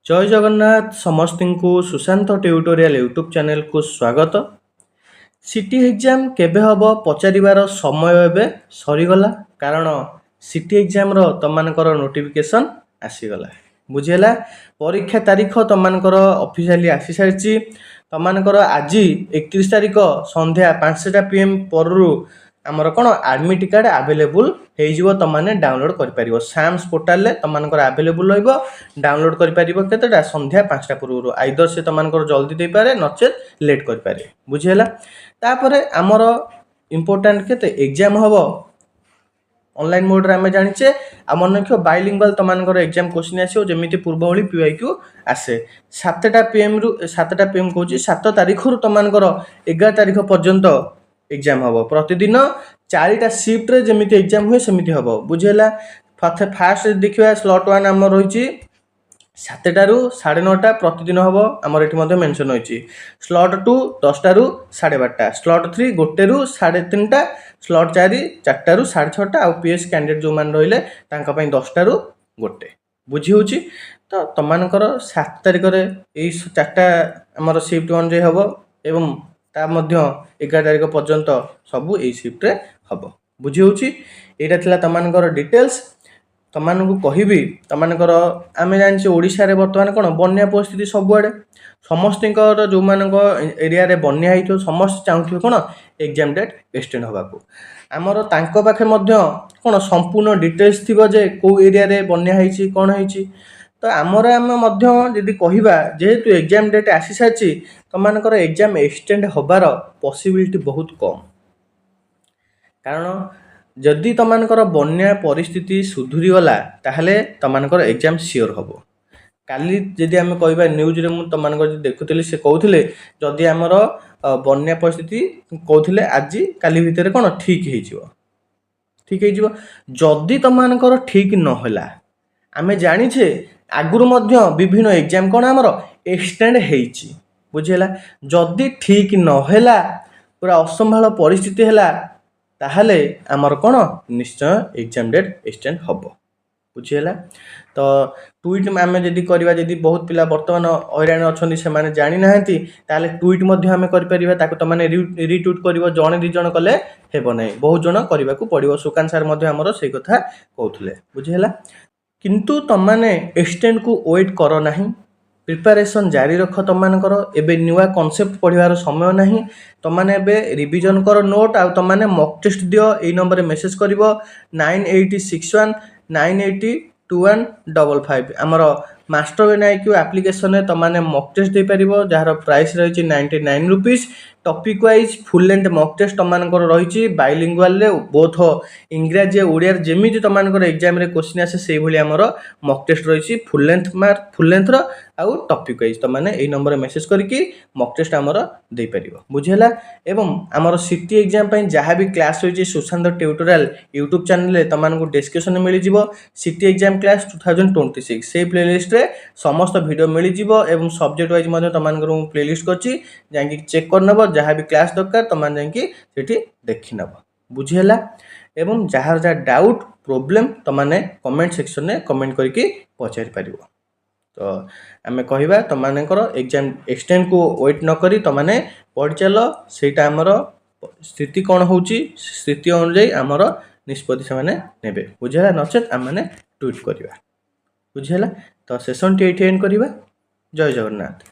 जय जगन्नाथ समस्त को सुशांत ट्यूटोरियल यूट्यूब चैनल को स्वागत। सीटी एग्जाम केबे हम पचार समय एवं सरीगला कारण सीटी एग्जाम तुमकर नोटिफिकेशन आसीगला बुझीगला। परीक्षा तारीख तुमकर ऑफिशियली आसी सारी तुमकर आज 31 तारीख संध्या 5टा PM पर आमर कौन एडमिट कार्ड आवेलेबल हो तुमने डाउनलोड कर साम्स पोर्टाल तुमकर आवेलेबल डाउनलोड कर संध्या 5टा पूर्व आइदर से तुमकर जल्दी दे पारे नचेत लेट कर बुझीगला। तापर आमर इम्पोर्टाट के एग्जाम हम ऑनलाइन मोड रे आम जाचे मन रख बाइलिंगुअल तुमकर एग्जाम क्वेश्चन आसो जमी पूर्व भाई PYQ आसे 7टा PM कहूँ 7 तारीख तुमकर 11 तारीख पर्यंत एग्जाम हम प्रतिदिन 4टा शिफ्ट रे जमी एग्जाम हुए सेमती हम बुझेगा। फास्ट देखा स्लॉट 1 आम रही 7टारू 9:30 प्रतिदिन हम आमर ये मेंशन होती। स्लॉट 2 10टारू 12:30, स्लॉट 3 1टारू 3:30, स्लॉट 4 4टारू 6:30 आउ PS कैंडिडेट जो मैंने रही 10टारू 1 बुझी हो। तो तुमकर 7 तारीख यही 4टा आमर शिफ्ट 1 रे हम एवं ता 11 तारीख पर्यंत सबू यही शिफ्ट रे हम बुझी हो। यहाँ तुमकर डिटेल्स तुमको कहबी तुमकर आम जाने ओडिशा रे बर्तमान कौन बन्या परिस्थिति सबुआड़े समस्त जो मान एरिया रे बन्या हो समस्त चाहूे कौन एग्जाम डेट एक्सटेंड होगाकू आमर तांको पाखे कौन संपूर्ण डिटेल्स थी जे कौ एरिया रे बन्या होती कौन होती। तो आमर आम जदि कहवा जेहेतु एग्जाम डेट आसी सारी तुमकर एग्जाम एक्सटेंड होबार पॉसिबिलिटी बहुत कम कारण जदि तुमकर बन्या परिस्थिति सुधुरी गला ताहले तुमकर एग्जाम सियोर हम। काली जदि आम कहवा न्यूज रे तुमको देखुली से कहते जदि आमर बन्या परिस्थिति कहते आज काली भितर कौन ठीक हो जदि तुमकर ठीक नहला आम जाचे आगुरी विभिन्न एग्जाम कौन आमर एक्सटेंड होती बुझेगा। जदि ठीक नहला पूरा असंभाल परिस्थिति है ताहले आमर कौन निश्चय एग्जाम डेट एक्सटेंड हम बुझीगला। तो ट्वीट आम जदि करवा जदि बहुत पिला बर्तमान हईराण अच्छा से जानी ना ताले ट्वीट आम कर तुमने रिट्वीट कर जड़े 2 जन कले हेब ना बहुत जन करने को पड़ो। सुकांत सार आमर से कथा कहते बुझीगला। किंतु तुमने एक्सटेंड को वेट कर ना प्रिपरेशन जारी रख तुमकर एबे नुआ कॉन्सेप्ट पढ़ार समय नहीं तुमने रिवीजन कर नोट आ तुमने मॉक टेस्ट दियो यही नंबर मेसेज कर 9861 980 2155 आमर मास्टर NIQ एप्लिकेशन तुमने मॉक टेस्ट दे पार जार प्राइस रही 99 rupees. Topic wise full length mock test तुमकर रही बाइलिंगुअल बोथ इंग्राजी ओडिया जमी तुमकर एग्जाम रे क्वेश्चन आसे से भली आमर मॉक टेस्ट रही फुल लेंथ आउ टॉपिक वाइज तुमने यही नंबर मेसेज करके मॉक टेस्ट आमर दे पार बुझेगा। एवं आमर सीटी एग्जाम जहाँ भी क्लास रही सुशांत ट्यूटोरियल यूट्यूब चैनल तुमको डिस्क्रिप्शन मिल जाव सीटी एग्जाम क्लास 2026 से प्लेलिस्ट रे समस्त वीडियो मिल जाव एवं सब्जेक्ट वाइज तुमको प्लेलिस्ट करके चेक कर नब जहाँ भी क्लास दरकार तुमने जाकि देखी नब बुझीगला। एवं जार जहाँ डाउट प्रोब्लेम तुमने कमेंट सेक्शन में कमेंट करके पचारि पार। तो आम कहवा तुमकर एग्जाम एक्सटेंड को वेट न करी तुमने पढ़ चल सेटा आमर स्थिति कौन हो स्थिति अनुजाई आमर निष्पत्ति से ने बुझेगा नचेत आम मैंने ट्वीट करवा बुझेगा। तो सेशन टी एंड करवा। जय जगन्नाथ।